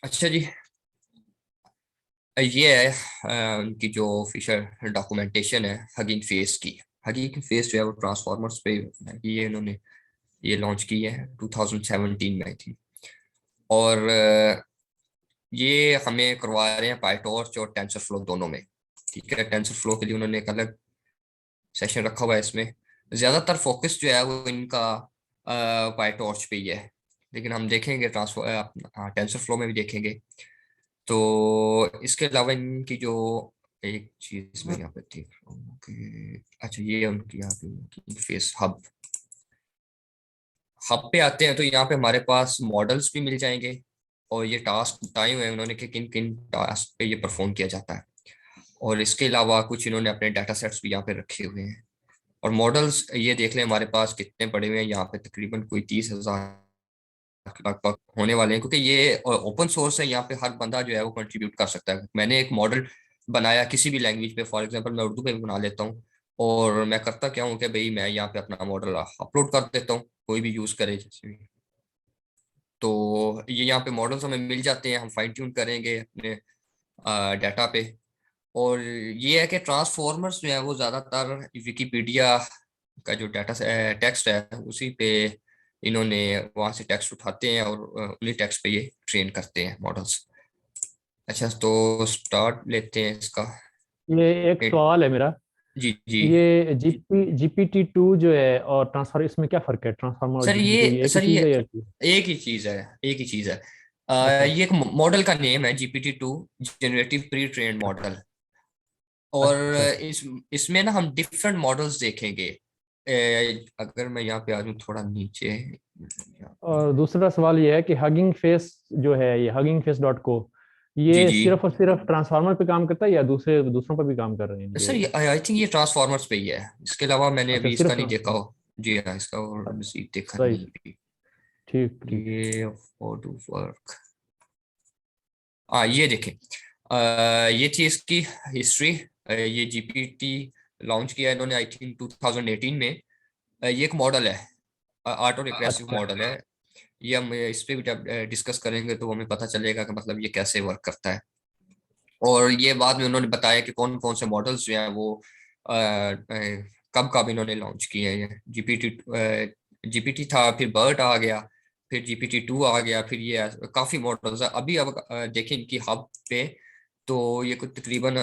अच्छा जी। ये है उनकी जो ऑफिशियल डॉक्यूमेंटेशन है हगिंग फेस की। हगिंग फेस जो है वो ट्रांसफॉर्मर्स पे ये इन्होंने ये लॉन्च की है 2017 में आई थी। और ये हमें करवा रहे हैं पाईटॉर्च और टेंसर फ्लो दोनों में। ठीक है, टेंसर फ्लो के लिए उन्होंने एक अलग सेशन रखा हुआ है। इसमें ज्यादातर फोकस जो है वो इनका पाईटॉर्च पे ही है, लेकिन हम देखेंगे ट्रांसफर टेंसर फ्लो में भी देखेंगे। तो इसके अलावा इनकी जो एक चीज मैं यहाँ पे देख रहा हूँ कि अच्छा ये उनकी यहाँ पे फेस हब हब पे आते हैं तो यहाँ पे हमारे पास मॉडल्स भी मिल जाएंगे। और ये टास्क बताए हुए हैं उन्होंने कि किन किन टास्क पे ये परफॉर्म किया जाता है। और इसके अलावा कुछ इन्होंने अपने डाटा सेट्स भी यहाँ पे रखे हुए हैं। और मॉडल्स ये देख लें हमारे पास कितने पड़े हुए हैं यहाँ पे, तकरीबन कोई 30,000 के लगभग होने वाले हैं, क्योंकि ये ओपन सोर्स है। यहाँ पे हर बंदा जो है वो कंट्रीब्यूट कर सकता है। मैंने एक मॉडल बनाया किसी भी लैंग्वेज पे, फॉर एग्जांपल मैं उर्दू पे भी बना लेता हूँ। और मैं करता क्या हूँ कि भाई मैं यहाँ पे अपना मॉडल अपलोड कर देता हूँ, कोई भी यूज करे जैसे भी। तो ये यहाँ पे मॉडल्स हमें मिल जाते हैं, हम फाइन ट्यून करेंगे अपने डाटा पे। और ये है कि ट्रांसफॉर्मर्स जो है वो ज़्यादातर विकिपीडिया का जो डाटा टेक्स्ट है उसी पे इन्होंने वहाँ से टेक्स्ट उठाते हैं और उन्हीं टेक्स्ट पे ये ट्रेन करते हैं मॉडल्स। अच्छा, तो स्टार्ट लेते हैं इसका। ये एक एक- सवाल है मेरा। जी जी। ये जीपीटी 2 जो है और ट्रांसफर, इसमें क्या फर्क है? ट्रांसफार्मर और जीपीटी 2 ये एक ही सर चीज़ ये है या? एक ही चीज़ है, एक ही चीज़ है। अच्छा। ये एक मॉडल का नेम है GPT-2, generative pre train model. और अच्छा। इसमें ना हम डिफरेंट मॉडल्स देखेंगे। अगर मैं यहाँ पे आ जाऊँ थोड़ा नीचे यहाँ पे। और दूसरा सवाल ये है कि हगिंग फेस जो है, ये हगिंग फेस डॉट को, जी ये जी। सिर्फ और सिर्फ ट्रांसफार्मर पे काम करता है या दूसरों पर भी काम कर रहे हैं सर ये? ये आई थिंक ये ट्रांसफॉर्मर्स पे ही है। इसके अलावा मैंने अच्छा, अभी सिर्फ इसका नहीं देखा ट्रांसफार्मर। हो। जी हाँ, इसका और अच्छा, मजीद देखा सही। नहीं अभी। ठीक ठीक। ये फोटो वर्क। ये देखें। ये थी इसकी हिस्ट्री। ये जीपीटी लॉन्च किया इन्होंने आई थिंक 2018 में। ये एक मॉडल है, ऑटो रिग्रेसिव अच्छा। मॉडल है। ये हम इस पे भी डिस्कस करेंगे तो हमें पता चलेगा कि मतलब ये कैसे वर्क करता है। और ये बाद में उन्होंने बताया कि कौन कौन से मॉडल्स जो हैं वो कब कब इन्होंने लॉन्च किए हैं। ये जीपीटी था, फिर बर्ट आ गया, फिर GPT-2 आ गया, फिर ये काफ़ी मॉडल्स है अभी। अब देखें इनकी हब पे तो ये कुछ तकरीबन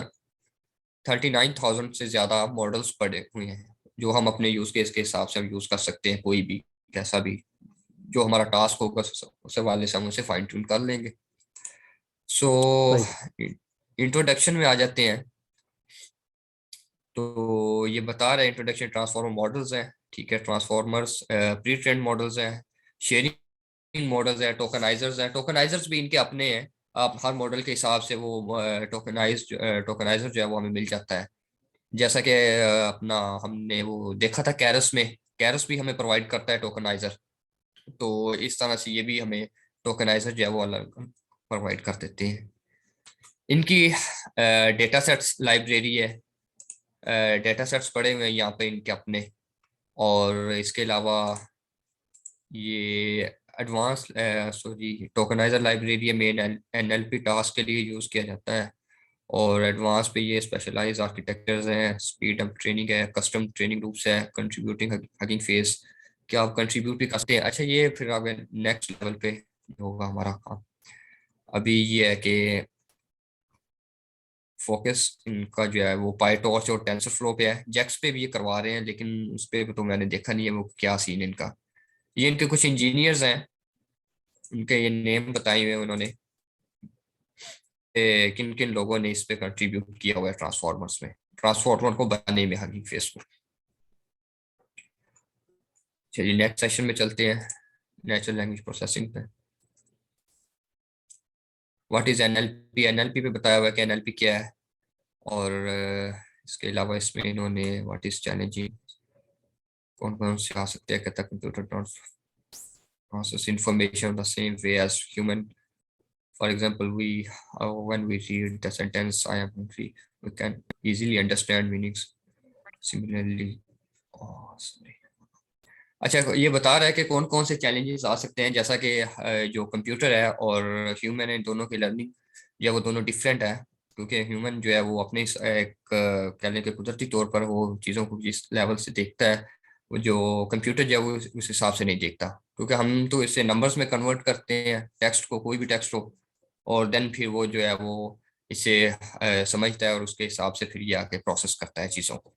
39,000 से ज़्यादा मॉडल्स पड़े हुए हैं, जो हम अपने यूज़ केस के हिसाब से हम यूज़ कर सकते हैं। कोई भी कैसा भी जो हमारा टास्क होगा उस हवाले से हम उसे फाइन ट्यून कर लेंगे। सो सही। इंट्रोडक्शन में आ जाते हैं। तो ये बता रहे हैं इंट्रोडक्शन ट्रांसफॉर्मर मॉडल्स हैं। ठीक है, ट्रांसफॉर्मर्स प्री ट्रेंड मॉडल्स हैं, शेयरिंग मॉडल्स हैं, टोकनाइजर्स हैं। टोकनाइजर्स भी इनके अपने हैं। आप हर मॉडल के हिसाब से वो टोकनाइजर जो है वो हमें मिल जाता है। जैसा कि अपना हमने वो देखा था कैरस में, कैरस भी हमें प्रोवाइड करता है टोकनाइजर। तो इस तरह से ये भी हमें टोकनाइजर जो है वो अलग प्रोवाइड कर देते हैं। इनकी डेटा सेट्स लाइब्रेरी है। डेटा सेट्स पड़े हुए हैं यहाँ पे इनके अपने। और इसके अलावा ये advance sorry tokenizer library main NLP task के लिए यूज़ किया जाता है। और एडवांस पे ये स्पेशलाइज आर्किटेक्चर्स हैं, स्पीड अप ट्रेनिंग है, कस्टम ट्रेनिंग लूप्स है, कंट्रीब्यूटिंग हगिंग फेस, क्या आप कंट्रीब्यूट भी कर सकते हैं। अच्छा, ये फिर आगे नेक्स्ट लेवल पे होगा हमारा काम। अभी ये है कि फोकस इनका जो है वो पाईटॉर्च और टेंसर फ्लो पे है। जेक्स पे भी ये करवा रहे हैं, लेकिन उस पे तो मैंने देखा नहीं है वो क्या सीन इनका। ये इनके कुछ इंजीनियर्स हैं, उनके ये नेम बताए हुए हैं उन्होंने, किन किन लोगों ने इस पे कंट्रीब्यूट किया हुआ है ट्रांसफॉर्मर्स में, ट्रांसफॉर्मर को बनाने में, हगिंग फेस को। चलिए नेक्स्ट सेशन में चलते हैं, नेचुरल लैंग्वेज प्रोसेसिंग पे। What is NLP? NLP पे बताया हुआ है कि NLP क्या है। और इसके अलावा इसमें इन्होंने व्हाट इज चैलेंजिंग, कौन कौन से आ सकते हैं, कहता computer process information the same way as human. For example, we when we read the sentence "I am hungry," we can easily understand meanings. Similarly, oh, sorry. अच्छा, ये बता रहा है कि कौन कौन से चैलेंजेस आ सकते हैं, जैसा कि जो कंप्यूटर है और ह्यूमन है, इन दोनों की लर्निंग या वो दोनों डिफरेंट है। क्योंकि ह्यूमन जो है वो अपने एक कह लें कि कुदरती तौर पर वो चीज़ों को जिस लेवल से देखता है, वो जो कंप्यूटर जो है वो उस हिसाब से नहीं देखता। क्योंकि हम तो इसे नंबर्स में कन्वर्ट करते हैं, टेक्स्ट को, कोई भी टेक्स्ट हो, और देन फिर वो जो है वो इसे समझता है और उसके हिसाब से फिर ये आके प्रोसेस करता है चीज़ों को।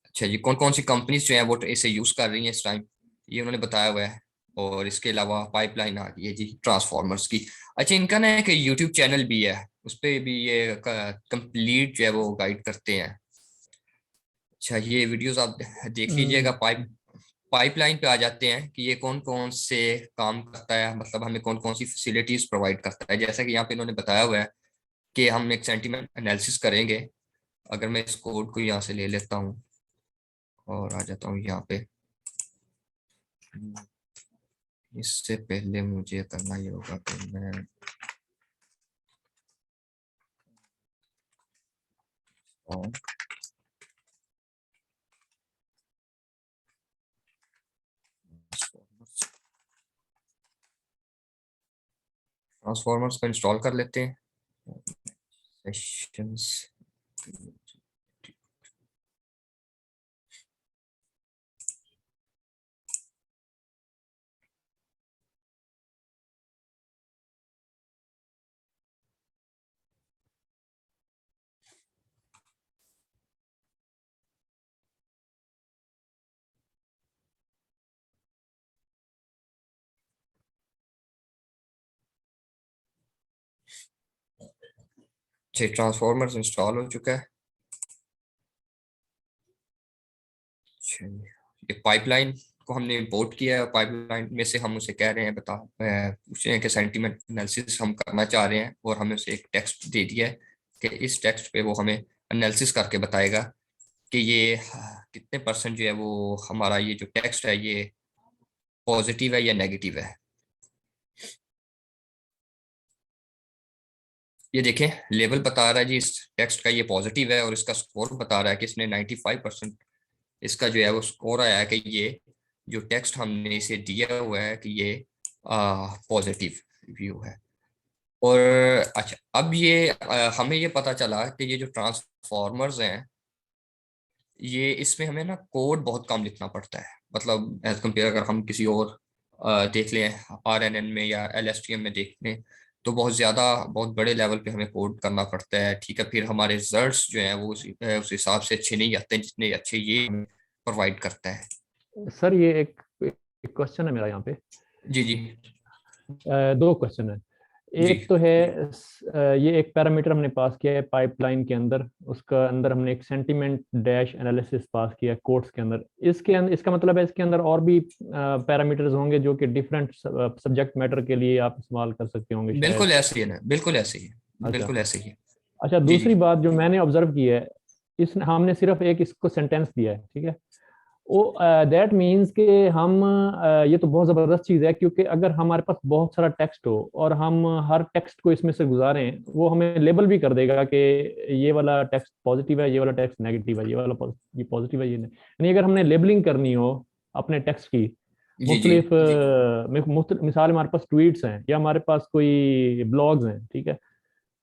अच्छा जी, कौन कौन सी कंपनीज जो है वो इसे यूज कर रही हैं इस टाइम, ये उन्होंने बताया हुआ है। और इसके अलावा पाइपलाइन आ गई है जी ट्रांसफॉर्मर्स की। अच्छा, इनका ना एक यूट्यूब चैनल भी है, उस पे भी ये कंप्लीट जो है वो गाइड करते हैं। अच्छा, ये वीडियोस आप देख लीजिएगा। हम्म, पाइपलाइन पे आ जाते हैं कि ये कौन कौन से काम करता है, मतलब हमें कौन कौन सी फैसिलिटीज प्रोवाइड करता है। जैसा कि यहाँ पे इन्होंने बताया हुआ है कि हम एक सेंटीमेंट एनालिसिस करेंगे। अगर मैं इस कोड को यहाँ से ले लेता हूँ और आ जाता हूँ यहाँ पे, इससे पहले मुझे करना ये होगा कि मैं ट्रांसफॉर्मर्स को इंस्टॉल कर लेते हैं। सेशंस। ट्रांसफॉर्मर्स इंस्टॉल हो चुका है। अच्छा, ये पाइपलाइन को हमने इंपोर्ट किया है। पाइपलाइन में से हम उसे कह रहे हैं, पूछ रहे हैं कि सेंटीमेंट एनालिसिस हम करना चाह रहे हैं, और हमें उसे एक टेक्स्ट दे दिया है कि इस टेक्स्ट पे वो हमें एनालिसिस करके बताएगा कि ये कितने परसेंट जो है वो हमारा ये जो टेक्स्ट है ये पॉजिटिव है या नेगेटिव है। ये देखें, लेवल बता रहा है जी इस टेक्स्ट का ये पॉजिटिव है, और इसका स्कोर बता रहा है कि इसने 95% इसका जो है वो स्कोर आया है कि ये जो टेक्स्ट हमने इसे दिया हुआ है कि ये पॉजिटिव व्यू है। और अच्छा, अब ये हमें ये पता चला कि ये जो ट्रांसफॉर्मर्स हैं, ये इसमें हमें ना कोड बहुत कम लिखना पड़ता है। मतलब एज कम्पेयर अगर हम किसी और देख लें, RNN में या LSTM में देख लें, तो बहुत ज़्यादा बहुत बड़े लेवल पे हमें कोड करना पड़ता है। ठीक है, फिर हमारे रिजल्ट्स जो हैं वो उस हिसाब से अच्छे नहीं आते हैं जितने अच्छे ये हमें प्रोवाइड करता है। सर ये एक क्वेश्चन है मेरा यहाँ पे। जी जी। दो क्वेश्चन है। जी एक तो है ये एक पैरामीटर हमने पास किया है पाइपलाइन के अंदर, उसका अंदर हमने एक सेंटीमेंट डैश एनालिसिस पास किया है कोड्स के अंदर। इसके अंदर इसका मतलब है इसके अंदर और भी पैरामीटर्स होंगे जो कि डिफरेंट सब्जेक्ट मैटर के लिए आप इस्तेमाल कर सकते होंगे शायद। बिल्कुल ऐसे ही है ना, बिकुल ऐसे ही है, अच्छा। बिल्कुल ऐसे ही है। अच्छा, जी जी। दूसरी बात जो मैंने ऑब्जर्व की है, इस हमने सिर्फ एक इसको सेंटेंस दिया है, ठीक है। वो दैट मीन्स कि हम ये तो बहुत ज़बरदस्त चीज़ है, क्योंकि अगर हमारे पास बहुत सारा टेक्स्ट हो और हम हर टेक्स्ट को इसमें से गुजारें, वो हमें लेबल भी कर देगा कि ये वाला टेक्स्ट पॉजिटिव है, ये वाला टेक्स्ट नेगेटिव है, ये पॉजिटिव है, ये नहीं। यानी अगर हमने लेबलिंग करनी हो अपने टेक्स्ट की, जी जी। मुख्तलिफ मिसाल हमारे पास ट्वीट्स हैं या हमारे पास कोई ब्लॉग्स हैं, ठीक है,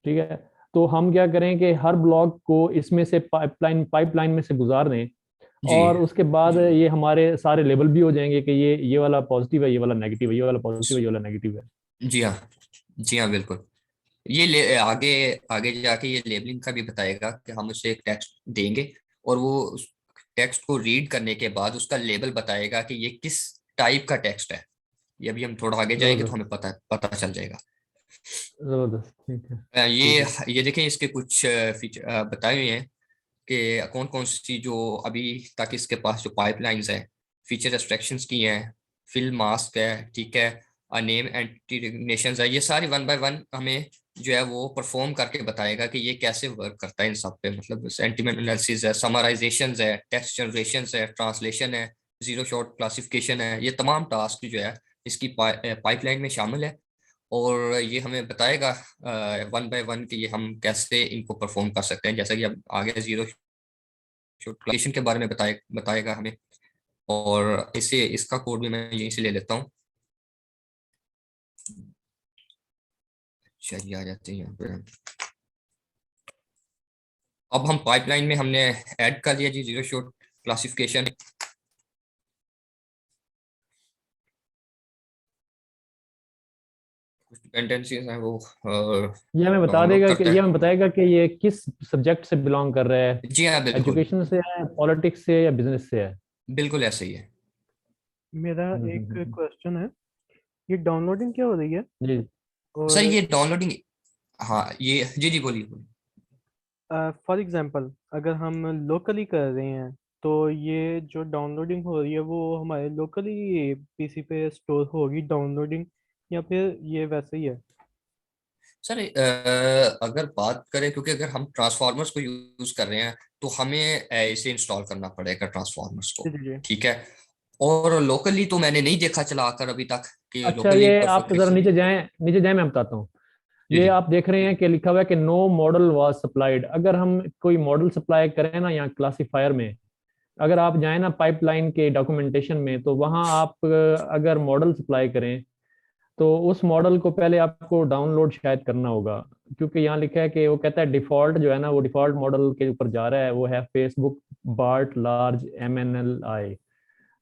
ठीक है। तो हम क्या करें कि हर ब्लॉग को इसमें से पाइपलाइन में से गुजार दें, जी और उसके बाद ये हमारे सारे लेबल भी हो जाएंगे कि ये वाला पॉजिटिव है, ये वाला नेगेटिव है, ये वाला पॉजिटिव है, ये वाला नेगेटिव है। जी हाँ। जी हाँ, बिल्कुल। ये आगे आगे जाके ये लेबलिंग का भी बताएगा कि हम उसे एक टेक्स्ट देंगे, और वो उस टेक्स्ट को रीड करने के बाद उसका लेबल बताएगा कि ये किस टाइप का टेक्स्ट है। ये अभी हम थोड़ा आगे जाएंगे तो जबरदस्त। हमें पता पता चल जाएगा। जबरदस्त, ठीक है। ठीक ये है। ये देखें, इसके कुछ फीचर बताए हुए हैं कि कौन कौन सी जो अभी तक इसके पास जो पाइपलाइंस है, फीचर एक्सट्रैक्शंस की हैं, फिल मास्क है, ठीक है, नेम एंटिटी रिकग्निशन है, ये सारी वन बाय वन हमें जो है वो परफॉर्म करके बताएगा कि ये कैसे वर्क करता है इन सब पे। मतलब सेंटीमेंट एनालिसिस है, समराइजेशन है, टेक्स्ट जनरेशन है, ट्रांसलेशन है, जीरो शॉट क्लासिफिकेशन है, ये तमाम टास्क जो है इसकी पाइपलाइन में शामिल है। और ये हमें बताएगा वन बाय वन कि ये हम कैसे इनको परफॉर्म कर सकते हैं। जैसा कि अब आगे जीरो शॉट के बारे में बताएगा हमें, और इसे इसका कोड भी मैं यहीं से ले लेता हूँ। चलिए आ जाते हैं यहाँ पे। अब हम पाइपलाइन में हमने ऐड कर लिया जी जीरो शॉट क्लासिफिकेशन। कुछ डिपेंडेंसीज हैं वो ये हमें बता डाउनलोड देगा कि करता ये है। हमें बताएगा कि ये किस सब्जेक्ट से बिलोंग कर रहा है, जी हाँ बिल्कुल, एजुकेशन से है, पॉलिटिक्स से, या बिजनेस से है। बिल्कुल ऐसे ही है। मेरा एक क्वेश्चन है, ये डाउनलोडिंग क्या हो रही है? जी सर और ये डाउनलोडिंग, हाँ ये जी जी बोलिए बोलिए। फॉर एग्जांपल अगर हम लोकली कर रहे हैं तो ये जो डाउनलोडिंग हो रही है वो हमारे लोकली पीसी पे स्टोर होगी डाउनलोडिंग, या फिर ये वैसे ही है? सर अगर बात करें, क्योंकि अगर हम ट्रांसफॉर्मर्स को यूज कर रहे हैं तो हमें इसे इंस्टॉल करना पड़ेगा ट्रांसफॉर्मर्स जी को। जी जी। ठीक है। और लोकली तो मैंने नहीं देखा चलाकर अभी तक कि अच्छा, लोकली ये आप परफेक्टली जरा चले। नीचे जाएं, नीचे जाएं, मैं बताता हूँ। जी ये जी आप देख रहे हैं कि लिखा हुआ है कि नो मॉडल वाज सप्लाइड। अगर हम कोई मॉडल सप्लाई करें ना यहाँ क्लासीफायर में, अगर आप जाएं ना पाइपलाइन के डॉक्यूमेंटेशन में, तो वहाँ आप अगर मॉडल सप्लाई करें तो उस मॉडल को पहले आपको डाउनलोड शायद करना होगा, क्योंकि यहाँ लिखा है कि वो कहता है डिफॉल्ट जो है ना, वो डिफॉल्ट मॉडल के ऊपर जा रहा है, वो है फेसबुक बार्ट लार्ज MNLI।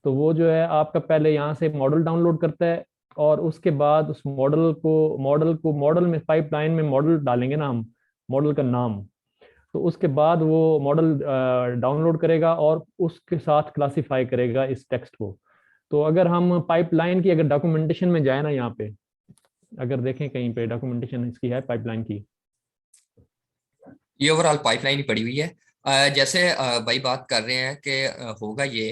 तो वो जो है आपका पहले यहाँ से मॉडल डाउनलोड करता है, और उसके बाद उस मॉडल में पाइपलाइन में मॉडल डालेंगे ना हम, मॉडल का नाम, तो उसके बाद वो मॉडल डाउनलोड करेगा और उसके साथ क्लासिफाई करेगा इस टेक्स्ट को। तो अगर हम पाइपलाइन की अगर डॉक्यूमेंटेशन में जाए ना, यहाँ पे अगर देखें कहीं पे डॉक्यूमेंटेशन इसकी है पाइपलाइन की। ये ओवरऑल पाइपलाइन ही पड़ी हुई है। जैसे भाई बात कर रहे हैं कि होगा ये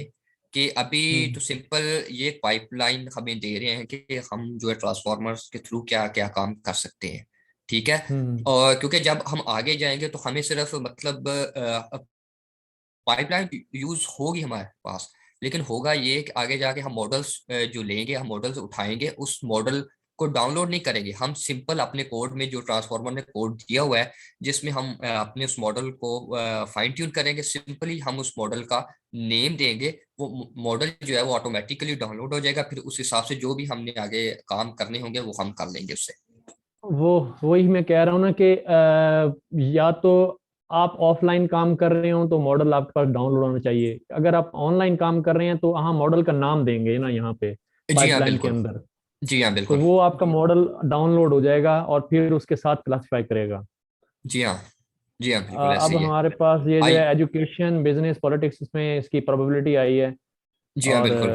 कि अभी हम्म तो सिंपल ये पाइपलाइन हमें दे रहे हैं कि हम जो है ट्रांसफार्मर्स के थ्रू क्या क्या काम कर सकते हैं। ठीक है। हम्म और क्योंकि जब हम आगे जाएंगे तो हमें सिर्फ मतलब पाइपलाइन यूज होगी हमारे पास, लेकिन होगा ये कि आगे जाके हम मॉडल्स जो लेंगे, हम मॉडल्स उठाएंगे, उस मॉडल को डाउनलोड नहीं करेंगे। हम सिंपल अपने कोड में जो ट्रांसफॉर्मर ने कोड दिया हुआ है जिसमें हम अपने उस मॉडल को फाइन ट्यून करेंगे, सिंपली हम उस मॉडल का नेम देंगे, वो मॉडल जो है वो ऑटोमेटिकली डाउनलोड हो जाएगा। फिर उस हिसाब से जो भी हमने आगे काम करने होंगे वो हम कर लेंगे उससे। वो वही मैं कह रहा हूँ ना कि या तो आप ऑफलाइन काम कर रहे हो तो मॉडल आपके पास डाउनलोड होना चाहिए। अगर आप ऑनलाइन काम कर रहे हैं तो हाँ मॉडल का नाम देंगे ना यहाँ पे जी हाँ पाइपलाइन के बिल्कुल। अंदर, जी हाँ तो बिल्कुल। वो आपका मॉडल डाउनलोड हो जाएगा और फिर उसके साथ क्लासिफाई करेगा। जी हाँ। जी हाँ बिल्कुल ऐसे अब ही है। हमारे पास ये जो आई। है एजुकेशन बिजनेस पॉलिटिक्स, इसमें इसकी प्रोबेबिलिटी आई है। जी हाँ और बिल्कुल।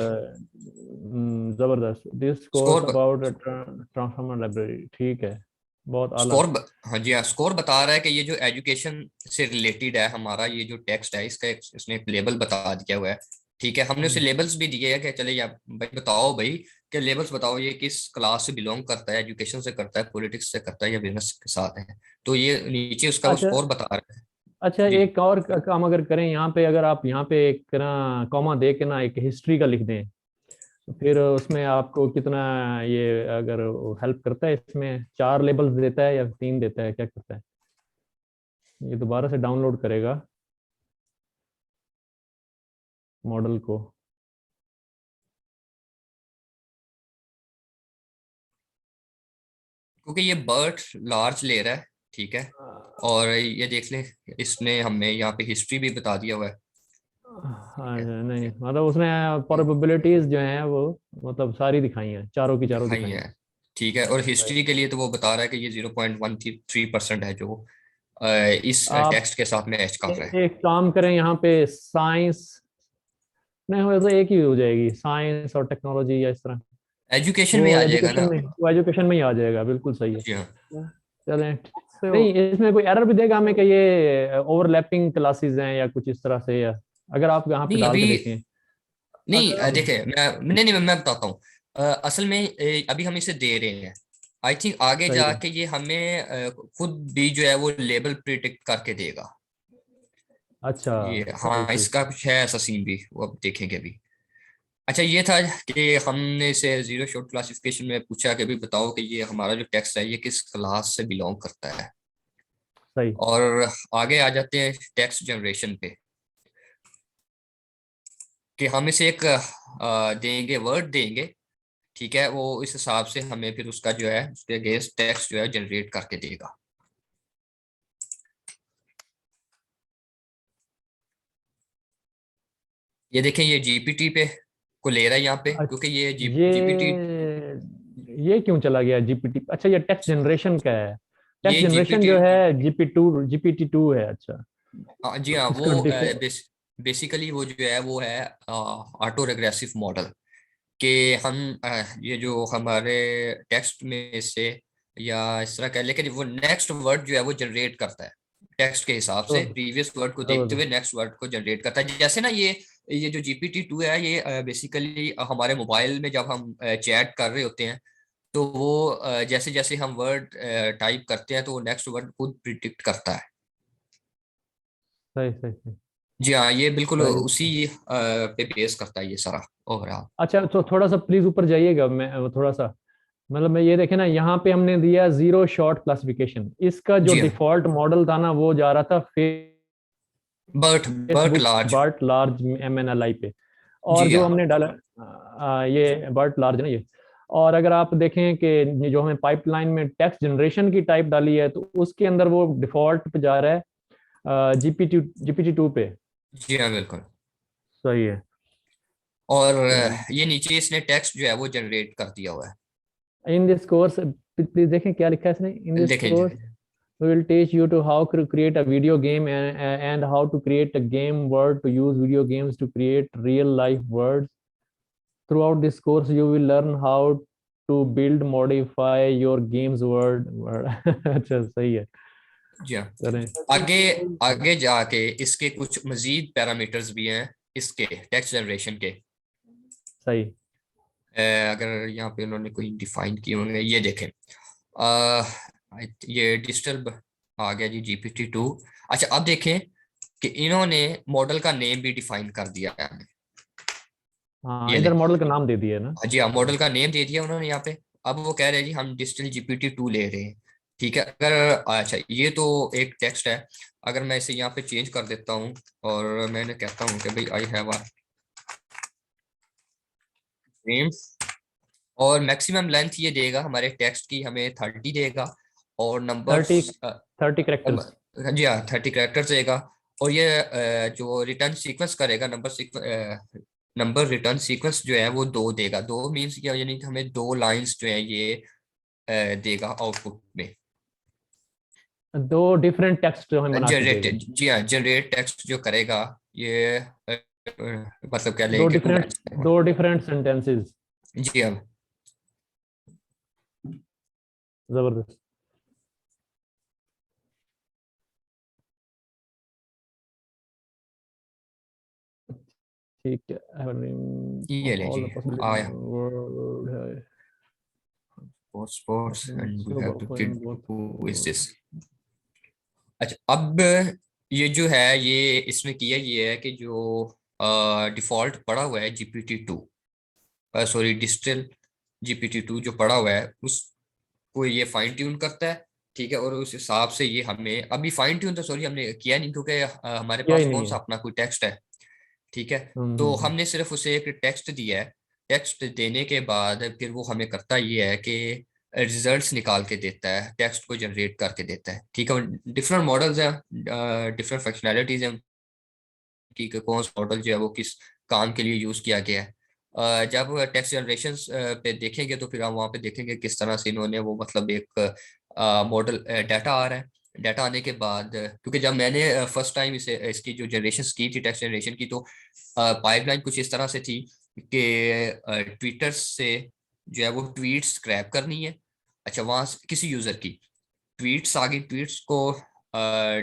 जबरदस्त, this course score about transformer library, ठीक है, बहुत आला। हाँ जी हाँ, स्कोर बता रहा है कि ये जो एजुकेशन से रिलेटेड है हमारा ये जो टेक्स्ट है इसका इसने एक लेबल बता दिया हुआ है। ठीक है, हमने उसे हम्म। लेबल्स भी दिए हैं कि चले या भाई बताओ भाई कि लेबल्स बताओ ये किस क्लास से बिलोंग करता है, एजुकेशन से करता है, पॉलिटिक्स से करता है या बिजनेस के साथ है। तो ये नीचे उसका वो अच्छा स्कोर बता रहा है। अच्छा, जी एक और काम अगर करें यहाँ पे, अगर आप यहाँ पे एक ना कॉमा दे के ना एक हिस्ट्री का लिख दें, तो फिर उसमें आपको कितना ये अगर हेल्प करता है, इसमें 4 लेबल्स देता है या 3 देता है, क्या करता है? ये दोबारा से डाउनलोड करेगा मॉडल को। क्योंकि ये बर्ड लार्ज ले रहा है। ठीक है। और ये देख ले, इसने हमें यहाँ पे हिस्ट्री भी बता दिया हुआ है। ठीक हाँ है। नहीं, मतलब उसने प्रोबेबिलिटीज जो हैं वो मतलब सारी दिखाई हैं, चारों की चारों दिखाई दिखाई है। हैं। ठीक है। और Right. हिस्ट्री के लिए तो वो बता रहा है कि ये 0.13% है जो इस आप टेक्स्ट के साथ मैच कर रहा है। एक काम करें यहाँ पे साइंस, नहीं हो तो एक ही हो जाएगी, साइंस और टेक्नोलॉजी या इस तरह। एजुकेशन में आ जाएगा ना। वो एजुकेशन में ही आ जाएगा, बिल्कुल सही है। जी हाँ। चलें। से हो नहीं, इसमें कोई एरर भी देगा हमें कि ये ओवरलैपिंग क्लासेस हैं या कुछ इस तरह से, या अगर आप यहाँ पे नहीं डाल अभी, के देखें। नहीं अगर देखिए मैं बताता हूँ। असल में अभी हम इसे दे रहे हैं। आई थिंक आगे सही है। जाके ये हमें खुद भी जो है वो लेबल प्रिडिक्ट करके देगा। अच्छा, ये सही हाँ, सही। इसका कुछ है ऐसा सीन भी, वो अब देखेंगे अभी। अच्छा, ये था कि हमने इसे जीरो शॉट क्लासिफिकेशन में पूछा कि भी बताओ कि ये हमारा जो टेक्स्ट है ये किस क्लास से बिलोंग करता है। सही। और आगे आ जाते हैं टेक्स्ट जनरेशन पे, कि हम इसे एक देंगे, वर्ड देंगे, ठीक है, वो इस हिसाब से हमें फिर उसका जो है उसके अगेंस्ट टेक्स्ट जो है जनरेट करके देगा। ये देखें, ये जीपीटी पे को ले रहा है यहाँ पे, क्योंकि ये जीपीटी, ये क्यों चला गया जीपीटी? अच्छा, ये टेक्स्ट जनरेशन का है। टेक्स्ट ये जनरेशन जीपीटी, जो है जीपीटी 2 है। अच्छा, जी हाँ, इसका वो डिफो बेसिकली वो जो है वो है ऑटो रेग्रेसिव मॉडल, कि हम ये जो हमारे टेक्स्ट में से या इस तरह कह, लेकिन वो नेक्स्ट वर्ड जो है वो जनरेट करता है टेक्स्ट के हिसाब से, प्रीवियस वर्ड को देखते हुए जबरदस्त। नेक्स्ट वर्ड को जनरेट करता है। जैसे ना ये जो जीपीटी 2 है, ये बेसिकली हमारे मोबाइल में जब हम चैट कर रहे होते हैं, तो वो जैसे जैसे हम वर्ड टाइप करते हैं तो वो नेक्स्ट वर्ड खुद प्रिडिक्ट करता है। सही सही सही जी हाँ, ये बिल्कुल सही। उसी पे बेस करता है ये सारा ओवरऑल। अच्छा, तो थोड़ा सा प्लीज ऊपर जाइएगा, मैं वो थोड़ा सा, मतलब मैं ये देखे ना, यहाँ पे हमने दिया जीरो शॉट क्लासिफिकेशन। इसका जो जी हाँ, डिफॉल्ट मॉडल था ना, वो जा रहा था BERT BERT Facebook large. BERT large MNLI पे। और जी जो हाँ, हमने डाला ये बर्ट लार्ज ना ये। और अगर आप देखें कि ये जो हमें पाइपलाइन में टेक्स्ट जनरेशन की टाइप डाली है, तो उसके अंदर वो डिफॉल्ट पे जा रहा है जीपीटी 2 पे। जी हाँ, बिल्कुल। सही है। और चलिए, ये नीचे इसने टेक्स्ट जो है वो जनरेट कर दिया हुआ है। इन दिस कोर्स प्लीज देखें क्या लिखा है इसने। इन दिस देखें जी। Course we will teach you to how to create a video game, and how to create a game word, to use video games to create real life words. Throughout this course you will learn how to build, modify your games word. अच्छा, सही है। जी हाँ, चलें। आगे आगे जाके इसके कुछ मजीद पैरामीटर्स भी हैं इसके टेक्स्ट जनरेशन के। सही। अगर यहाँ पे उन्होंने कोई डिफाइन किए होंगे, ये देखें, अ, ये डिजिटल आ गया जी जीपीटी 2। अच्छा, अब देखें कि इन्होंने मॉडल का नेम भी डिफाइन कर दिया है हमें। हाँ, ये ले, इधर मॉडल का नाम दे दिया है ना। हाँ जी हाँ, मॉडल का नेम दे दिया उन्होंने यहाँ पे। अब वो कह रहे हैं जी हम डिजिटल जीपीटी 2 ले रहे हैं, ठीक है। अगर अच्छा, ये तो एक टेक्स्ट है, अगर मैं इसे यहाँ पे चेंज कर देता हूँ और मैंने कहता हूँ कि भाई आई हैव अ नेम, और मैक्सिमम लेंथ ये देगा हमारे टेक्स्ट की, हमें 30 देगा, और 30 नंबर्स, 30 कैरेक्टर्स। जी हाँ 30 कैरेक्टर्स देगा। और ये जो रिटर्न सीक्वेंस करेगा, नंबर रिटर्न सीक्वेंस जो है वो 2 देगा। 2 मीन्स क्या, यानी कि हमें 2 लाइंस जो है ये देगा आउटपुट में। दो डिफरेंट टेक्स्ट जो हमें बना के जनरेट, देगा। जी हाँ, जनरेट टेक्स्ट जो करेगा ये मतलब क्या दो लेंगे, 2 डिफरेंट लाइंस। दो डिफरेंट सेंटेंसेस। जी हाँ, जबरदस्त। ठीक है। ये ले ऑल जी, द पॉसिबिलिटी आया वर्ड है। sports and we have to kid who is this। अच्छा, अब ये जो है ये इसमें किया ये है कि जो डिफॉल्ट पड़ा हुआ है जीपीटी 2, सॉरी डिजिटल जीपीटी 2 जो पड़ा हुआ है उसको ये फाइन ट्यून करता है, ठीक है। और उस हिसाब से ये हमें अभी फाइन ट्यून तो सॉरी हमने किया नहीं, क्योंकि हमारे किया पास ही कौन नहीं सा है। अपना कोई टेक्स्ट है, ठीक है। तो हम्म। हमने सिर्फ उसे एक टेक्स्ट दिया है। टेक्स्ट देने के बाद फिर वो हमें करता ये है कि रिजल्ट्स निकाल के देता है, टेक्स्ट को जनरेट करके देता है, ठीक है। डिफरेंट मॉडल्स हैं, डिफरेंट फंक्शनैलिटीज हैं कि कौन सा मॉडल जो है वो किस काम के लिए यूज किया गया है। जब टेक्स्ट जनरेशन पे देखेंगे तो फिर हम वहाँ पे देखेंगे किस तरह से इन्होंने वो मतलब एक मॉडल डाटा आ रहा है। डाटा आने के बाद क्योंकि जब मैंने फर्स्ट टाइम इसे इसकी जो जनरेशन की थी टेक्स्ट जनरेशन की, तो पाइपलाइन कुछ इस तरह से थी कि ट्विटर से जो है वो ट्वीट्स स्क्रैप करनी है। अच्छा, वहाँ किसी यूजर की ट्वीट्स आ गई,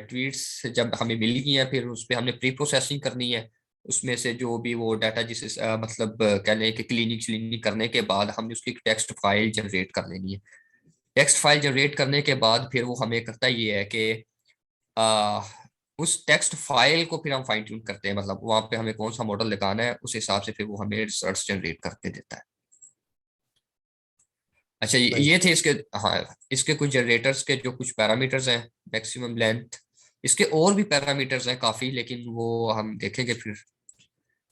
ट्वीट्स जब हमें मिल गई हैं फिर उस पर हमने प्री प्रोसेसिंग करनी है। उसमें से जो भी वो डाटा जिसे मतलब कह लें कि क्लीनिंग क्लीनिंग करने के बाद हमने उसकी टेक्स्ट फाइल जनरेट कर लेनी है। टेक्स्ट फाइल जनरेट करने के बाद फिर वो हमें करता ये है कि उस टेक्स्ट फाइल को फिर हम फाइन ट्यून करते हैं, मतलब वहां पे हमें कौन सा मॉडल लगाना है उस हिसाब से फिर वो हमें रिजल्ट जनरेट करके देता है। अच्छा राइट। ये थे इसके, हाँ इसके कुछ जनरेटर्स के जो कुछ पैरामीटर्स हैं, मैक्सिमम लेंथ, इसके और भी पैरामीटर्स हैं काफी, लेकिन वो हम देखेंगे फिर,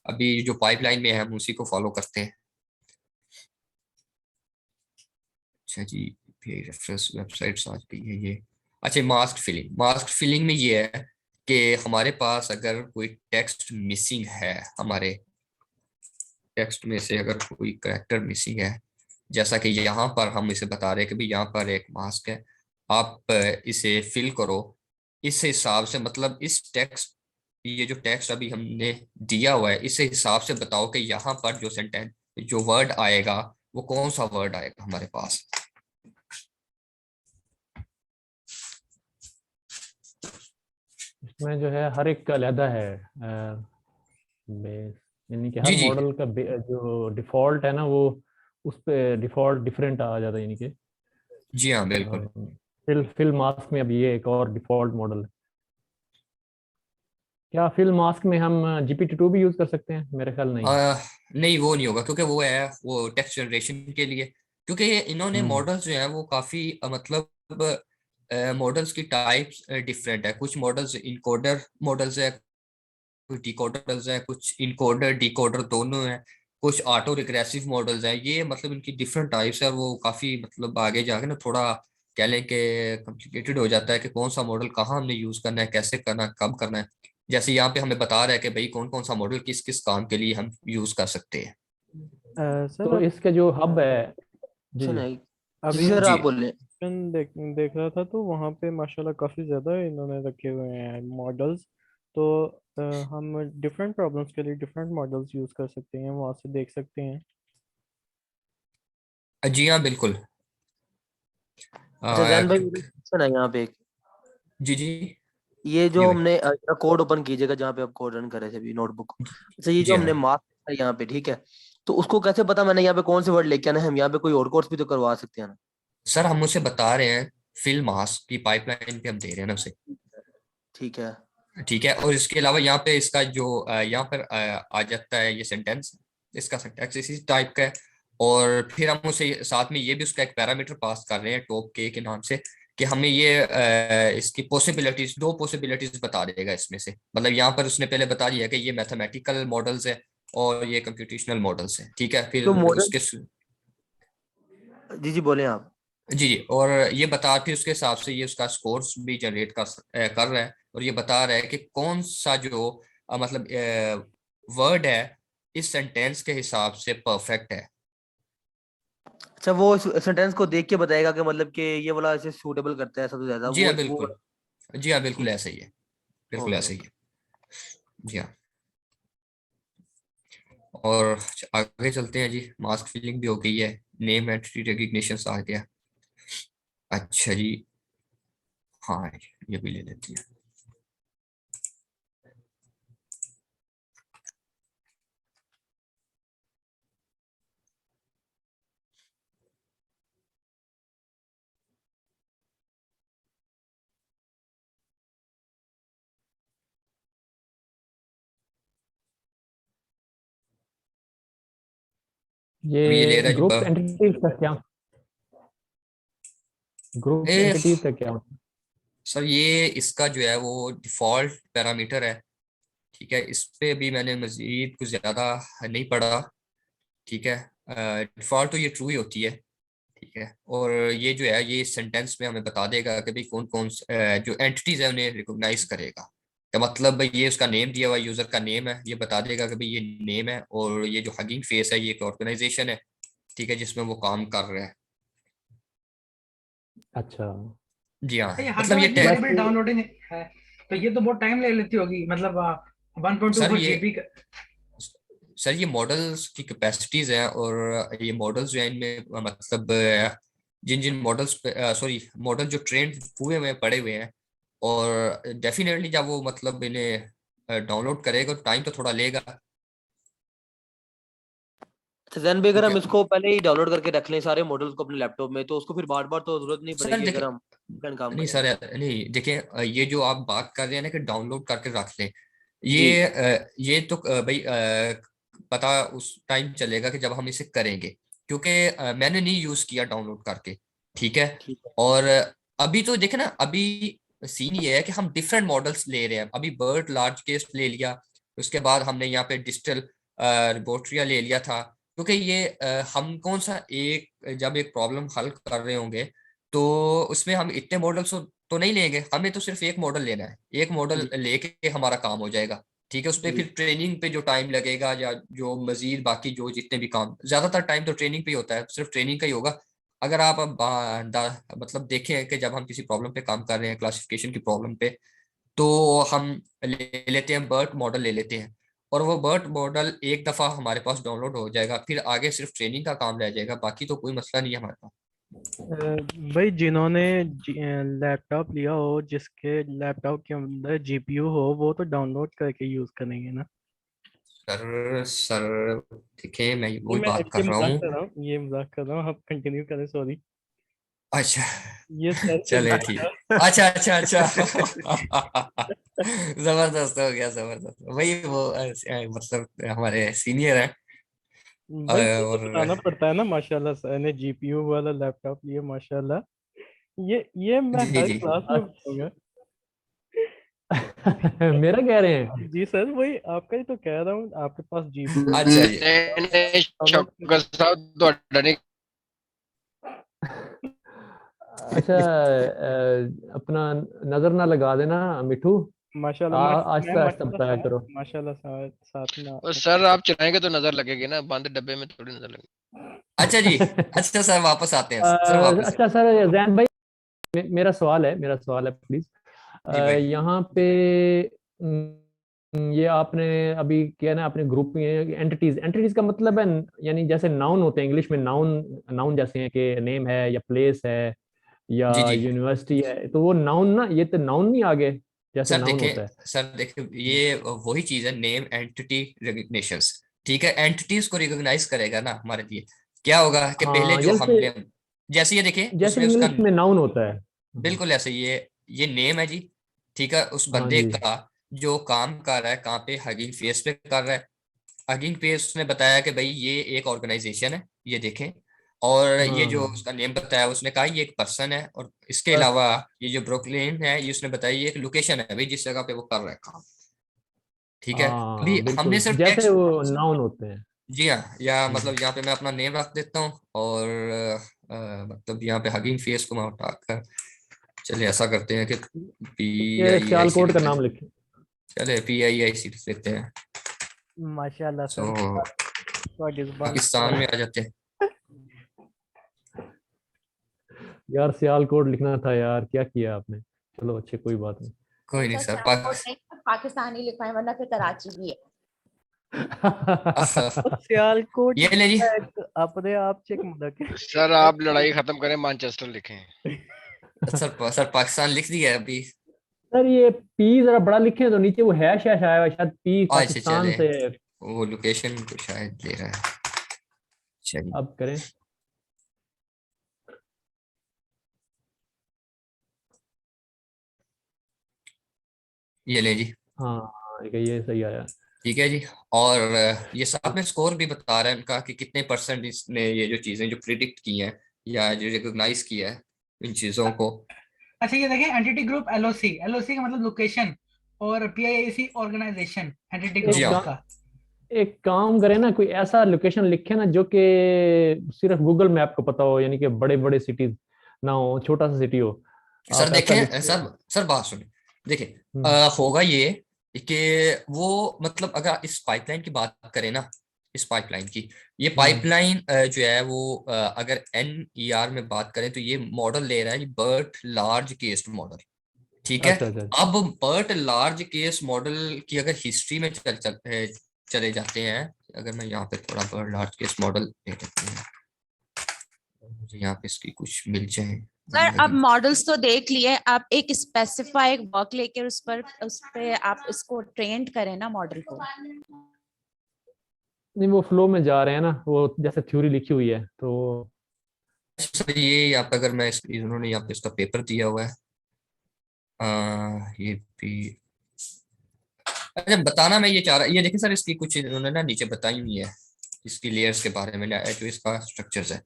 अभी जो पाइपलाइन में है हम उसी को फॉलो करते हैं। अच्छा जी, ये रेफरेंस वेबसाइट्स आज भी है ये। अच्छा मास्क फिलिंग, मास्क फिलिंग में ये है कि हमारे पास अगर कोई टेक्स्ट मिसिंग है, हमारे टेक्स्ट में से अगर कोई करेक्टर मिसिंग है, जैसा कि यहाँ पर हम इसे बता रहे हैं कि भाई यहाँ पर एक मास्क है, आप इसे फिल करो इस हिसाब से, मतलब इस टेक्स्ट, ये जो टेक्स्ट अभी हमने दिया हुआ है इस हिसाब से बताओ कि यहाँ पर जो सेंटेंस, जो वर्ड आएगा वो कौन सा वर्ड आएगा हमारे पास। इसमें जो है हर एक का अलहदा है बेस, यानी कि हर जी जी मॉडल का जो डिफॉल्ट है ना वो उस पे डिफॉल्ट डिफरेंट आ जाता है, यानी कि जी हाँ बिल्कुल। फिल फिल मास्क में अभी ये एक और डिफॉल्ट मॉडल है। क्या फिल मास्क में हम GPT-2 भी यूज कर सकते हैं? मेरे ख्याल नहीं। नहीं वो नहीं होगा, क्योंकि वो है वो टेक्स्ट जनरेशन के लिए, क्योंकि इन्होंने हम्म। मॉडल्स जो है वो काफी मतलब मॉडल्स की टाइप्स डिफरेंट है। कुछ मॉडल्स इनकोडर मॉडल्स है, कुछ डिकोडर्स हैं, कुछ इनकोडर डिकोडर दोनों हैं, कुछ ऑटो रिग्रेसिव मॉडल्स हैं, ये मतलब इनकी डिफरेंट टाइप्स है, और वो काफी मतलब आगे जाके ना थोड़ा कह लें कि कॉम्प्लिकेटेड हो जाता है कि कौन सा मॉडल कहाँ हमने यूज करना है, कैसे करना है, कब करना है। जैसे यहाँ पे हमें बता रहा है कि भाई कौन कौन सा मॉडल किस किस काम के लिए हम यूज कर सकते हैं। सर तो इसके जो हब है, जी ऑप्शन जी, है। जी अभी सर जी आप बोल रहे हैं। ऑप्शन देख रहा था तो वहाँ पे माशाल्लाह काफ़ी ज़्यादा इन्होंने रखे हुए हैं मॉडल्स। तो हम डिफरेंट प्रॉब्लम्स के लिए डिफरेंट मॉडल्स यूज़ कर सकते हैं, वहाँ से देख सकते हैं। जी हाँ बिल्कुल। अच्छा जैन भाई मेरा क्योंकि क्वेश्चन है यहाँ पे एक। जी जी ये जी जो भाई हमने कोड ओपन कीजिएगा जहाँ पे आप कोड रन कर रहे थे अभी नोटबुक। अच्छा ये जी जो हाँ हमने मार्क है यहाँ पे, ठीक है, तो उसको कैसे पता मैंने यहाँ पे कौन से वर्ड लेके आना है? हम यहाँ पे कोई और कोर्स भी तो करवा सकते हैं ना। सर, हम उसे बता रहे हैं फिल मास की पाइपलाइन पे हम दे रहे हैं ना उसे। ठीक है। ठीक है, और इसके अलावा यहाँ पे इसका जो यहाँ पर आ जाता है ये सेंटेंस, इसका सिंटैक्स इसी टाइप का है। और फिर हम उसे साथ में ये भी उसका एक पैरामीटर पास कर रहे हैं टॉप के नाम से, कि हमें ये इसकी पॉसिबिलिटीज, दो पॉसिबिलिटीज बता देगा इसमें से। मतलब यहाँ पर उसने पहले बता दिया कि ये मैथमेटिकल मॉडल्स है और ये कंप्यूटेशनल मॉडल्स है। ठीक है, तो फिर मॉडल, उसके जी जी बोले आप। जी जी, और ये बता फिर उसके हिसाब से ये उसका स्कोर्स भी जनरेट कर रहा है, और ये बता रहा है कि कौन सा जो मतलब वर्ड है इस सेंटेंस के हिसाब से परफेक्ट है। अच्छा वो सेंटेंस को देख के बताएगा कि मतलब कि ये वाला इसे सूटेबल करता है सबसे ज्यादा जी हाँ वो बिल्कुल। जी हाँ बिल्कुल ठीक। ऐसा ही है, बिल्कुल ओके ऐसा ही ओके। है। जी हाँ, और आगे चलते हैं जी। मास्क फिलिंग भी हो गई है, नेम एंटिटी रिकग्निशन आ गया। अच्छा जी, हाँ ये भी ले लेते हैं। अभी ये ले ये रहा है ग्रुप जी एंटिटीज का क्या, ग्रुप ए, एंटिटीज का क्या मतलब? सर ये इसका जो है वो डिफॉल्ट पैरामीटर है। ठीक है, इस पे भी मैंने मजीद कुछ ज्यादा नहीं पढ़ा। ठीक है, डिफॉल्ट तो ये ट्रू ही होती है। ठीक है, और ये जो है ये सेंटेंस में हमें बता देगा कि भाई कौन कौन जो एंटिटीज है उन्हें रिकॉग्नाइज करेगा। तो मतलब भाई ये उसका नेम दिया हुआ यूजर का नेम है, ये बता देगा कि भाई ये नेम है, और ये जो हगिंग फेस है ये एक ऑर्गेनाइजेशन है। ठीक है, जिसमें वो काम कर रहा है। अच्छा, जी हाँ, ये मतलब ये हार्डवेयर की बड़ी बड़ी वैसे डाउनलोडिंग है, तो ये तो बहुत टाइम ले लेती होगी, मतलब 1.2 सर ये जीबी। सर ये मॉडल्स की कैपेसिटीज हैं, और ये मॉडल्स जो है इनमें मतलब जिन जिन मॉडल्स पे सॉरी मॉडल जो ट्रेंड हुए हुए हैं, पड़े हुए हैं, और डेफिनेटली जब वो मतलब इन्हें डाउनलोड करेगा तो टाइम तो थोड़ा लेगा। अच्छा जैन भाई अगर ठीक हम है इसको पहले ही डाउनलोड करके रख लें सारे मॉडल्स को अपने लैपटॉप में तो उसको फिर बार बार तो जरूरत नहीं सर, पड़ेगी अगर देखिए हम। काम नहीं करेगा। सर, नहीं देखिए, ये जो आप बात कर रहे हैं ना कि डाउनलोड करके रख लें, जी ये तो भाई पता उस टाइम चलेगा कि जब हम इसे करेंगे, क्योंकि मैंने नहीं यूज किया डाउनलोड करके, ठीक है। ठीक है। और अभी तो देखे ना, अभी सीन ये है कि हम डिफरेंट मॉडल्स ले रहे हैं। अभी बर्ड लार्ज केस ले लिया, उसके बाद हमने यहाँ पे डिजिटल रिपोर्ट्रिया ले लिया था, क्योंकि ये हम कौन सा एक जब एक प्रॉब्लम हल कर रहे होंगे तो उसमें हम इतने मॉडल्स तो नहीं लेंगे, हमें तो सिर्फ एक मॉडल लेना है, एक मॉडल जी लेके हमारा काम हो जाएगा, ठीक है। उस पर जी फिर ट्रेनिंग पे जो टाइम लगेगा या जो मजीद बाकी जो जितने भी काम, ज्यादातर टाइम तो ट्रेनिंग पे ही होता है, सिर्फ ट्रेनिंग का ही होगा। अगर आप अब मतलब देखें कि जब हम किसी प्रॉब्लम पे काम कर रहे हैं, क्लासिफिकेशन की प्रॉब्लम पे, तो हम ले लेते हैं बर्ट मॉडल ले लेते हैं, और वो बर्ट मॉडल एक दफा हमारे पास डाउनलोड हो जाएगा, फिर आगे सिर्फ ट्रेनिंग का काम रह जाएगा, बाकी तो कोई मसला नहीं है हमारे पास। भाई जिन्होंने लैपटॉप लिया हो, जिसके लैपटॉप के अंदर जीपीयू हो, वो तो डाउनलोड करके यूज करेंगे ना। सर देखिए, मैं ये वही मैं बात ये कर रहा मजाक हूँ। कर रहा हूँ, ये मजाक कर रहा हूँ, आप कंटिन्यू करें, सॉरी। अच्छा, ये सर से चले बात ठीक। था। अच्छा अच्छा अच्छा। जबरदस्त हो गया, जबरदस्त। वही वो मतलब हमारे सीनियर हैं। भाई ये तो और बताना पड़ता है ना, माशाल्लाह सर ने जीपीयू वाला लैपटॉप लिया, माशाल्लाह। ये मैं जी हर जी। क्लास में बताऊंगा। मेरा कह रहे हैं। जी सर, वही आपका ही तो कह रहा हूँ, आपके पास जीपीयू अच्छा जी। नहीं नहीं डाउनलोड शौकत साहब ਤੁਹਾਡਾ नहीं अच्छा, अपना नजर ना लगा देना मिठू। माशाल्लाह मैं आहिस्ता आहिस्ता माशाल्लाह बताया साथ करो। माशाल्लाह साथ साथ में और सर आप चलाएंगे तो नजर लगेगी ना, बंद डब्बे में थोड़ी नजर लगेगी। अच्छा जी। अच्छा सर, वापस आते हैं सर, वापस। अच्छा सर जैन भाई, मेरा सवाल है प्लीज। जी भाई। यहाँ पे ये आपने अभी किया ना, अपने ग्रुप में एंटिटीज, एंटिटीज का मतलब है यानी जैसे नाउन होते हैं इंग्लिश में, नाउन नाउन जैसे हैं कि नेम है या प्लेस है जी या जी। यूनिवर्सिटी है, तो वो नाउन ना, ये तो नाउन नहीं आगे जैसे सर नाउन होता है। देखें, सर देखें, ये वही चीज है, नेम एंटिटी रिकग्निशंस, ठीक है। एंटिटीज को रिकॉग्नाइज करेगा ना हमारे लिए, क्या होगा कि पहले हाँ, जो जैसे हमने, जैसे ये देखें जैसे उसमें उसका, इंग्लिश में नाउन होता है। बिल्कुल ऐसे ये नेम है जी, ठीक है। उस हाँ बंदे जी। का जो काम कर रहा है, कहाँ पे, हगिंग फेस पे कर रहा है। हगिंग फेस ने बताया कि भाई ये एक ऑर्गेनाइजेशन है, ये देखें। और ये जो हाँ उसका नेम बताया, उसने कहा ये एक पर्सन है, और इसके बस। अलावा ये जो ब्रुकलिन है, ये उसने बताया ये एक लोकेशन है भाई, जिस जगह पे वो कर रहा है काम, ठीक है। अभी हाँ हमने बिल्कुल, सिर्फ जैसे टेक्स्ट, वो नाउन होते हैं। जी हाँ, या हम्म। मतलब यहाँ पे मैं अपना नेम रख देता हूँ, और मतलब यहाँ पे हगिंग फेस को मैं उठाकर, चलिए ऐसा करते हैं कि पी ये आई आई सियाल सी कोट का लिखते हैं। नाम लिखे। चले PIIC लिख लेते हैं। माशाल्लाह सो सर, ਤੁਹਾਡੀ ਜ਼ੁਬਾਨ पाकिस्तान में आ जाते हैं। यार सियाल कोट लिखना था यार, क्या किया आपने। चलो अच्छे, कोई बात नहीं। कोई नहीं सर सर, सियालकोट नहीं, पाकिस्तानी लिखवाएं, वरना फिर कराची भी है। सियालकोट ये ले जी। एक अपने आप च एक मदक है। सर आप लड़ाई खत्म करें, मैनचेस्टर लिखें। सर पाकिस्तान लिख दिया है अभी। सर ये पी जरा बड़ा लिखे तो नीचे वो हैश हैश आया हुआ है, शायद पी अच्छा पाकिस्तान चले, से। वो लोकेशन को शायद ले रहा है। चलिए, अब करें। ये ले जी। हाँ ये सही आया। ठीक है जी। और ये साथ में स्कोर भी बता रहा है इनका कि कितने परसेंट इसने ये जो चीजें जो प्रिडिक्ट की हैं या जो रिकॉग्नाइज किया है इन चीजों को। अच्छा ये देखिए, एंटिटी ग्रुप LOC, LOC का मतलब लोकेशन, और PIIC ऑर्गेनाइजेशन एंटिटी एक जी ग्रुप हाँ। काम उसका। एक काम करें ना, कोई ऐसा लोकेशन लिखे ना जो कि सिर्फ गूगल मैप को पता हो, यानी कि बड़े बड़े सिटीज ना हो, छोटा सा सिटी हो। सर आप ऐसा देखें, लिखे। सर बात सुनिए, देखिए, हम्म। होगा ये कि वो मतलब अगर इस पाइपलाइन की बात करें ना, इस पाइपलाइन की, ये हम्म। पाइपलाइन जो है वो अगर NER में बात करें तो ये मॉडल ले रहा है बर्ट लार्ज केस मॉडल, ठीक है। अच्छा अच्छा। अब बर्ट लार्ज केस मॉडल की अगर हिस्ट्री में चले जाते हैं, अगर मैं यहाँ पे थोड़ा बर्ट लार्ज केस मॉडल ले लेते हैं, मुझे यहाँ पे इसकी कुछ मिल जाए। सर अब मॉडल्स तो देख लिए, आप एक स्पेसिफाइड वर्क लेकर उस पे आप इसको ट्रेंड करें ना मॉडल को। नहीं वो फ्लो में जा रहे हैं ना, वो जैसे थ्योरी लिखी हुई है तो सर ये यहाँ पे अगर मैं इन्होंने यहाँ पे इसका पेपर दिया हुआ है, ये भी अच्छा बताना मैं ये चाह रहा, ये देखिए सर इसकी कुछ इन्होंने ना नीचे बताई हुई है इसकी लेयर्स के बारे में, जो इसका स्ट्रक्चर्स है।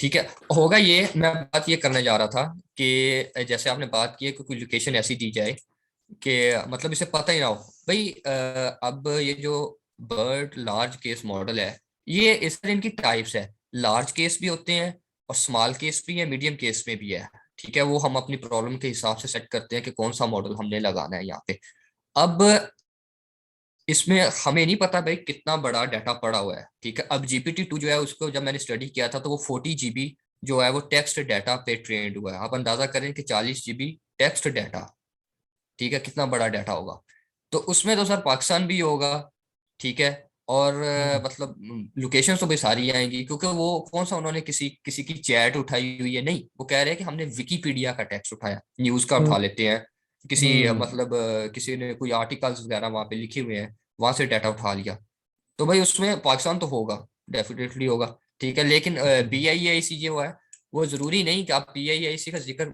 ठीक है, होगा ये, मैं बात ये करने जा रहा था कि जैसे आपने बात की है कि कोई लोकेशन ऐसी दी जाए कि मतलब इसे पता ही ना हो भाई। अब ये जो बर्ड लार्ज केस मॉडल है, ये इस तरह इनकी टाइप्स है, लार्ज केस भी होते हैं और स्मॉल केस भी है, मीडियम केस में भी है। ठीक है, वो हम अपनी प्रॉब्लम के हिसाब से सेट करते हैं कि कौन सा मॉडल हमने लगाना है यहाँ पे। अब इसमें हमें नहीं पता भाई कितना बड़ा डाटा पड़ा हुआ है। ठीक है, अब GPT-2 जो है उसको जब मैंने स्टडी किया था तो वो 40 GB जो है वो टेक्स्ट डाटा पे ट्रेंड हुआ है। आप अंदाजा करें कि 40 GB टेक्स्ट डाटा, ठीक है, कितना बड़ा डाटा होगा। तो उसमें तो सर पाकिस्तान भी होगा। ठीक है, और मतलब लोकेशन तो भाई सारी आएंगी, क्योंकि वो कौन सा उन्होंने किसी किसी की चैट उठाई हुई है, नहीं, वो कह रहे हैं कि हमने विकीपीडिया का टेक्स्ट उठाया, न्यूज का उठा लेते हैं किसी मतलब किसी ने कोई आर्टिकल्स वगैरह वहां पे लिखे हुए हैं, वहां से डाटा उठा लिया। तो भाई उसमें पाकिस्तान तो होगा, डेफिनेटली होगा। ठीक है, लेकिन PIAC जो है वो जरूरी नहीं कि आप PIAC का जिक्र,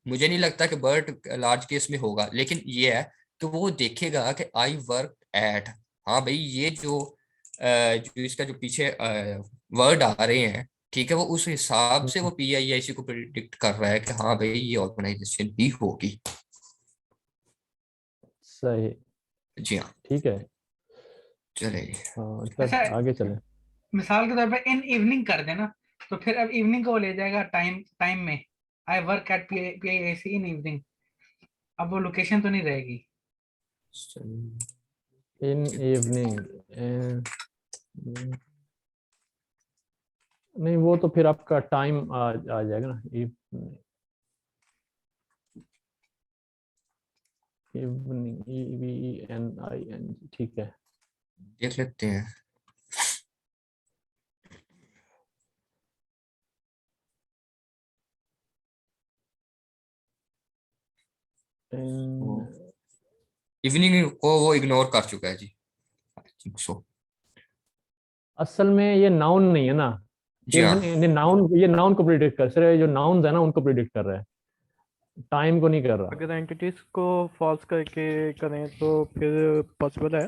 मुझे नहीं लगता कि बर्ड लार्ज केस में होगा, लेकिन ये है कि वो देखेगा कि आई वर्क एट, हाँ भाई ये जो इसका जो पीछे वर्ड आ रहे हैं, ठीक है, वो उस हिसाब से वो PIAC को प्रिडिक्ट कर रहा है कि हाँ भाई ये ऑर्गेनाइजेशन भी होगी। सही, जी हाँ, ठीक है। चलिए। हाँ अच्छा, सर आगे चले। मिसाल के तौर पे इन इवनिंग कर देना, तो फिर अब इवनिंग को वो ले जाएगा टाइम टाइम में, I work at PIAC in evening, अब वो लोकेशन तो नहीं रहेगी। इन इवनिंग, नहीं वो तो फिर आपका टाइम आ जाएगा ना, इवनिंग, EVENING, ठीक है। देख लेते हैं। इवनिंग को वो इग्नोर कर चुका है जी, आई थिंक सो। असल में ये नाउन नहीं है ना, जी हाँ, ये नाउन को प्रिडिक्ट कर, सिर्फ जो नाउन्स है ना उनको प्रिडिक्ट कर रहा है, टाइम को नहीं कर रहा। अगर एंटिटीज को फॉल्स करके करें तो फिर पॉसिबल है।